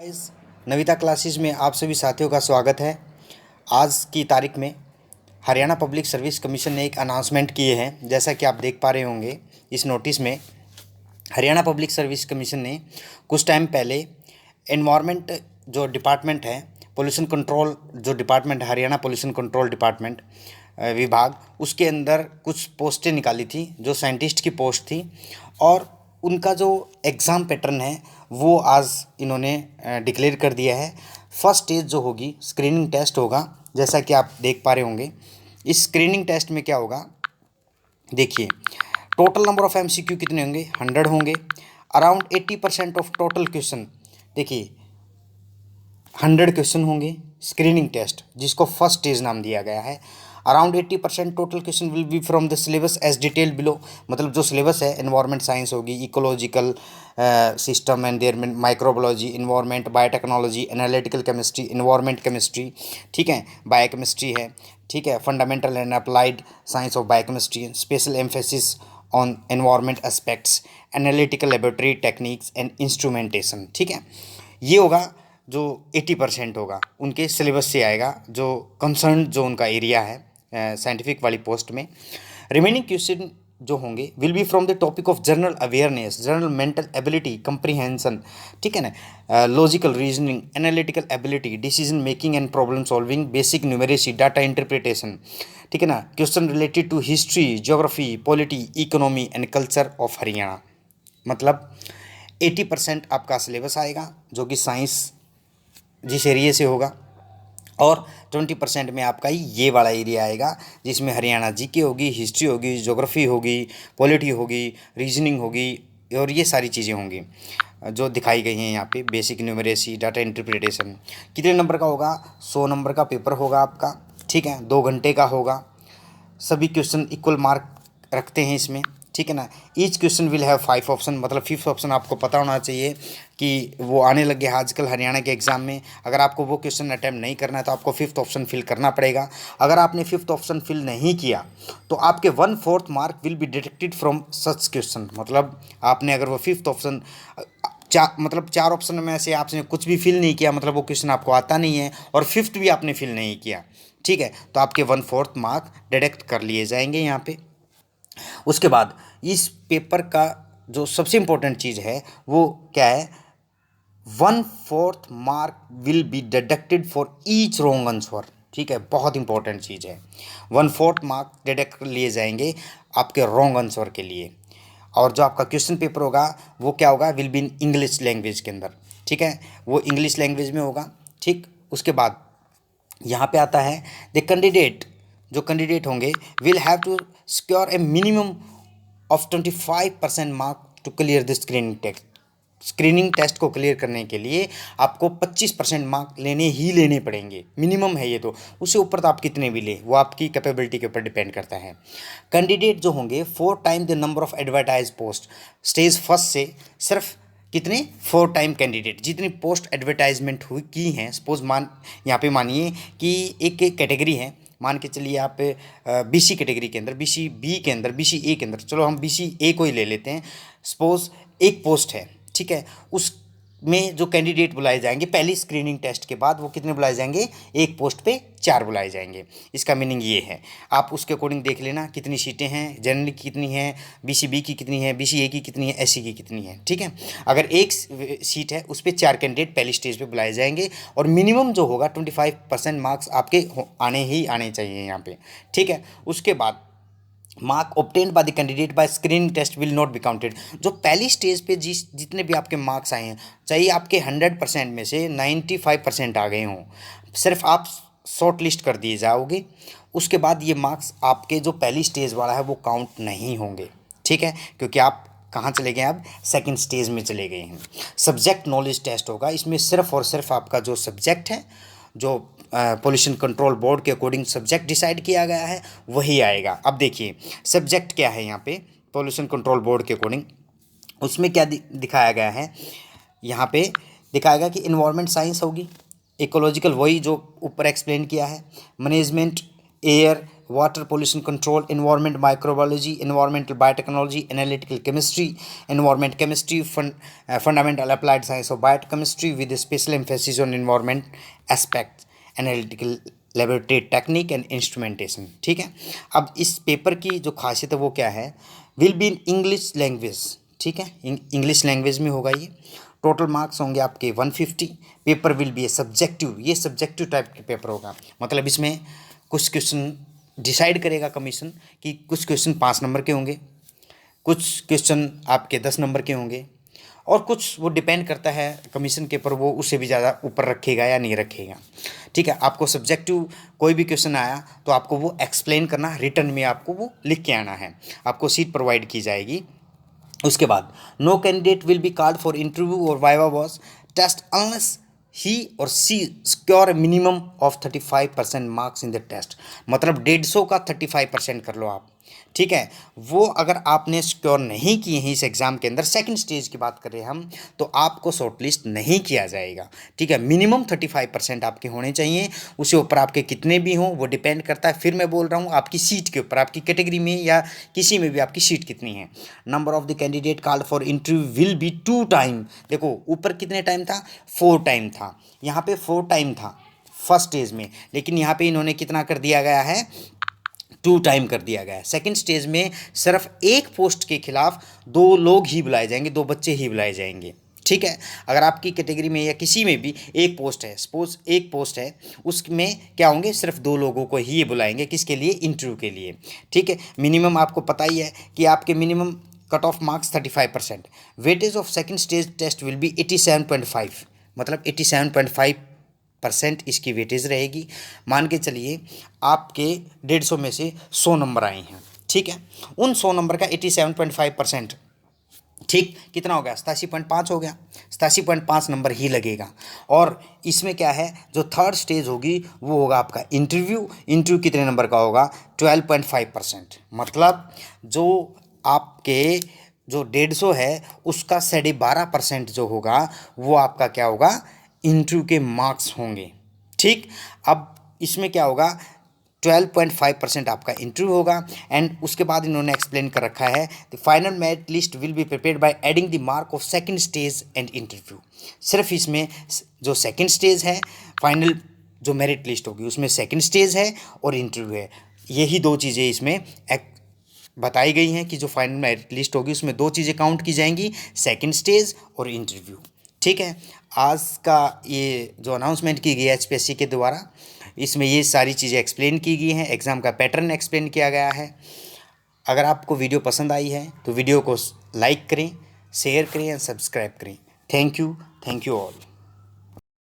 Guys, Navita classes में आप सभी साथियों का स्वागत है। आज की तारीख में हरियाणा पब्लिक सर्विस कमीशन ने एक अनाउंसमेंट किए हैं। जैसा कि आप देख पा रहे होंगे इस नोटिस में, हरियाणा पब्लिक सर्विस कमीशन ने कुछ टाइम पहले एनवायरनमेंट जो डिपार्टमेंट है, पोल्यूशन कंट्रोल जो डिपार्टमेंट है, हरियाणा पोल्यूशन कंट्रोल डिपार्टमेंट विभाग, उसके अंदर कुछ पोस्टें निकाली थी जो साइंटिस्ट की पोस्ट थी। और उनका जो एग्ज़ाम पैटर्न है वो आज इन्होंने डिक्लेयर कर दिया है। फर्स्ट स्टेज जो होगी स्क्रीनिंग टेस्ट होगा, जैसा कि आप देख पा रहे होंगे। इस स्क्रीनिंग टेस्ट में क्या होगा, देखिए, टोटल नंबर ऑफ एमसीक्यू कितने होंगे, 100 होंगे। अराउंड 80% ऑफ टोटल क्वेश्चन, देखिए 100 क्वेश्चन होंगे। स्क्रीनिंग टेस्ट जिसको फर्स्ट स्टेज नाम दिया गया है। Around 80% total question will be from the syllabus as detail below, मतलब जो सिलेबस है एनवायरमेंट साइंस होगी, ecological system and their microbiology, environment, biotechnology, analytical chemistry, environment chemistry, ठीक है, बायोकेमिस्ट्री है, ठीक है, fundamental and applied science of biochemistry, special emphasis on environment aspects, analytical laboratory techniques and instrumentation, ठीक है। ये होगा जो 80% होगा, उनके सिलेबस से आएगा, जो कंसर्न जो उनका एरिया है साइंटिफिक वाली पोस्ट में। रिमेनिंग क्वेश्चन जो होंगे will be from the topic of general awareness, general mental ability, comprehension, ठीक है ना, logical reasoning, analytical ability, decision making and problem solving, basic numeracy, data interpretation, ठीक है ना, question related to history, geography, polity, economy and culture of Haryana. मतलब 80% आपका syllabus आएगा जो कि साइंस जिस एरिए से होगा, और 20% में आपका ये वाला एरिया आएगा जिसमें हरियाणा जीके होगी, हिस्ट्री होगी, ज्योग्राफी होगी, पॉलिटी होगी, रीजनिंग होगी, और ये सारी चीज़ें होंगी जो दिखाई गई हैं यहाँ पे। Basic numeracy, data interpretation. कितने नंबर का होगा, 100 नंबर का पेपर होगा आपका, ठीक है, 2 घंटे का होगा। सभी क्वेश्चन इक्वल मार्क रखते हैं इसमें, ठीक है ना। Each question will have 5 option, मतलब 5th ऑप्शन आपको पता होना चाहिए कि वो आने लगे हैं आजकल हरियाणा के एग्ज़ाम में। अगर आपको वो क्वेश्चन अटैम्प्ट नहीं करना है तो आपको 5th ऑप्शन फिल करना पड़ेगा। अगर आपने 5th ऑप्शन फिल नहीं किया तो आपके 1/4 mark will be deducted from such question. मतलब आपने अगर वो 5th ऑप्शन मतलब 4 ऑप्शन में से आपने कुछ भी फिल नहीं किया, मतलब वो क्वेश्चन आपको आता नहीं है, और 5th भी आपने फिल नहीं किया, ठीक है, तो आपके 1/4 मार्क डिडक्ट कर लिए जाएंगे यहाँ पे। उसके बाद इस पेपर का जो सबसे इम्पोर्टेंट चीज़ है वो क्या है, 1/4 mark will be deducted for each wrong answer, ठीक है, बहुत इंपॉर्टेंट चीज़ है। 1/4 मार्क डिडक्ट लिए जाएंगे आपके रॉन्ग आंसर के लिए। और जो आपका क्वेश्चन पेपर होगा वो क्या होगा, will be in English language के अंदर, ठीक है, वो इंग्लिश लैंग्वेज में होगा, ठीक। उसके बाद यहाँ पे आता है द कैंडिडेट, जो कैंडिडेट होंगे will have to secure a minimum of 25% mark to clear the screening test. Screening test को क्लियर करने के लिए आपको 25% मार्क लेने ही लेने पड़ेंगे, मिनिमम है ये तो। उससे ऊपर तो आप कितने भी ले, वो आपकी कैपेबिलिटी के ऊपर डिपेंड करता है। कैंडिडेट जो होंगे 4 time the number of advertise post, stage first से सिर्फ कितने, 4 टाइम कैंडिडेट जितनी पोस्ट एडवर्टाइजमेंट हुई की हैं। सपोज यहाँ पे मानिए कि एक कैटेगरी है, मान के चलिए आप बीसी कैटेगरी के अंदर, बीसी बी के अंदर, बीसी ए के अंदर, चलो हम बीसी ए को ही ले लेते हैं। सपोज एक पोस्ट है, ठीक है, उस में जो कैंडिडेट बुलाए जाएंगे पहली स्क्रीनिंग टेस्ट के बाद, वो कितने बुलाए जाएंगे, एक पोस्ट पे 4 बुलाए जाएंगे। इसका मीनिंग ये है, आप उसके अकॉर्डिंग देख लेना कितनी सीटें हैं, जनरल की कितनी है, बीसीबी की कितनी है, बीसीए की कितनी है, एससी की कितनी है, ठीक है। अगर एक सीट है उस पर 4 कैंडिडेट पहली स्टेज पे बुलाए जाएंगे, और मिनिमम जो होगा 25% मार्क्स आपके आने ही आने चाहिए यहाँ पे, ठीक है। उसके बाद mark obtained by the candidate by screening test will not be counted. जो पहली स्टेज पे जितने भी आपके मार्क्स आए हैं, चाहिए आपके 100% में से 95% आ गए हों, सिर्फ आप शॉर्ट लिस्ट कर दिए जाओगे, उसके बाद ये मार्क्स आपके जो पहली स्टेज वाला है वो काउंट नहीं होंगे, ठीक है, क्योंकि आप कहाँ चले गए, अब सेकंड स्टेज में चले गए हैं। सब्जेक्ट नॉलेज टेस्ट होगा, इसमें सिर्फ और सिर्फ आपका जो सब्जेक्ट है, जो पोल्यूशन कंट्रोल बोर्ड के अकॉर्डिंग सब्जेक्ट डिसाइड किया गया है वही आएगा। अब देखिए सब्जेक्ट क्या है यहाँ पे, पोल्यूशन कंट्रोल बोर्ड के अकॉर्डिंग उसमें क्या दिखाया गया है, यहाँ पे दिखाएगा कि इन्वायरमेंट साइंस होगी, इकोलॉजिकल वही जो ऊपर एक्सप्लेन किया है, management, air, water pollution control, environment microbiology, environmental biotechnology, analytical chemistry, environment chemistry, fundamental applied science of biochemistry with special emphasis on environment aspect, analytical laboratory technique and instrumentation. ठीक है, अब इस paper की जो खासियत है वो क्या है, will be in English language. ठीक है, इंग्लिश लैंग्वेज में होगा ये। टोटल मार्क्स होंगे आपके 150। Paper will be A subjective, ये सब्जेक्टिव टाइप के पेपर होगा। मतलब इसमें कुछ क्वेश्चन डिसाइड करेगा कमीशन कि कुछ क्वेश्चन 5 नंबर के होंगे, कुछ क्वेश्चन आपके 10 नंबर के होंगे, और कुछ वो डिपेंड करता है कमीशन के ऊपर, वो उससे भी ज़्यादा ऊपर रखेगा या नहीं रखेगा। ठीक है, आपको सब्जेक्टिव कोई भी क्वेश्चन आया तो आपको वो एक्सप्लेन करना, रिटर्न में आपको वो लिख के आना है, आपको सीट प्रोवाइड की जाएगी। उसके बाद no candidate will be called for interview और viva voce test unless he or she secure minimum of 35% marks in the test. मतलब 150 का 35% कर लो आप। ठीक है, वो अगर आपने सिक्योर नहीं किए हैं इस एग्ज़ाम के अंदर, सेकंड स्टेज की बात कर रहे हैं हम, तो आपको शॉर्टलिस्ट नहीं किया जाएगा। ठीक है, मिनिमम 35% आपके होने चाहिए। उसके ऊपर आपके कितने भी हों वो डिपेंड करता है, फिर मैं बोल रहा हूँ, आपकी सीट के ऊपर, आपकी कैटेगरी में या किसी में भी आपकी सीट कितनी है। Number of the candidate called for interview will be 2 time. देखो ऊपर कितने टाइम था, 4 टाइम था, यहाँ पे 4 टाइम था फर्स्ट स्टेज में, लेकिन यहाँ पे इन्होंने कितना कर दिया गया है, 2 टाइम कर दिया गया है। सेकंड स्टेज में सिर्फ एक पोस्ट के खिलाफ 2 लोग ही बुलाए जाएंगे, 2 बच्चे ही बुलाए जाएंगे। ठीक है, अगर आपकी कैटेगरी में या किसी में भी एक पोस्ट है, सपोज एक पोस्ट है, उसमें क्या होंगे, सिर्फ 2 लोगों को ही बुलाएंगे, किसके लिए, इंटरव्यू के लिए। ठीक है, मिनिमम आपको पता ही है कि आपके minimum cut off marks 35%। Weightage of second stage test will be 87.5, मतलब 87.5% इसकी वेटेज रहेगी। मान के चलिए आपके 150 में से 100 नंबर आए हैं। ठीक है, उन 100 नंबर का 87.5%, ठीक कितना हो गया, 87.5 हो गया। 87.5 नंबर ही लगेगा। और इसमें क्या है, जो थर्ड स्टेज होगी वो होगा आपका इंटरव्यू। इंटरव्यू कितने नंबर का होगा, 12.5%। मतलब जो आपके जो 150 है उसका 12.5% जो होगा वो आपका क्या होगा, इंटरव्यू के मार्क्स होंगे। ठीक, अब इसमें क्या होगा, 12.5% आपका इंटरव्यू होगा। एंड उसके बाद इन्होंने एक्सप्लेन कर रखा है, the final merit list will be prepared by adding the mark of second stage and interview. सिर्फ इसमें जो सेकंड स्टेज है, फाइनल जो मेरिट लिस्ट होगी उसमें सेकंड स्टेज है और इंटरव्यू है, यही 2 चीज़ें इसमें बताई गई हैं कि जो फाइनल मेरिट लिस्ट होगी उसमें 2 चीज़ें काउंट की जाएंगी, सेकंड स्टेज और इंटरव्यू। ठीक है, आज का ये जो अनाउंसमेंट की गई है एचपीएससी के द्वारा, इसमें ये सारी चीज़ें एक्सप्लेन की गई हैं, एग्ज़ाम का पैटर्न एक्सप्लेन किया गया है। अगर आपको वीडियो पसंद आई है तो वीडियो को लाइक करें, शेयर करें और सब्सक्राइब करें। Thank you all.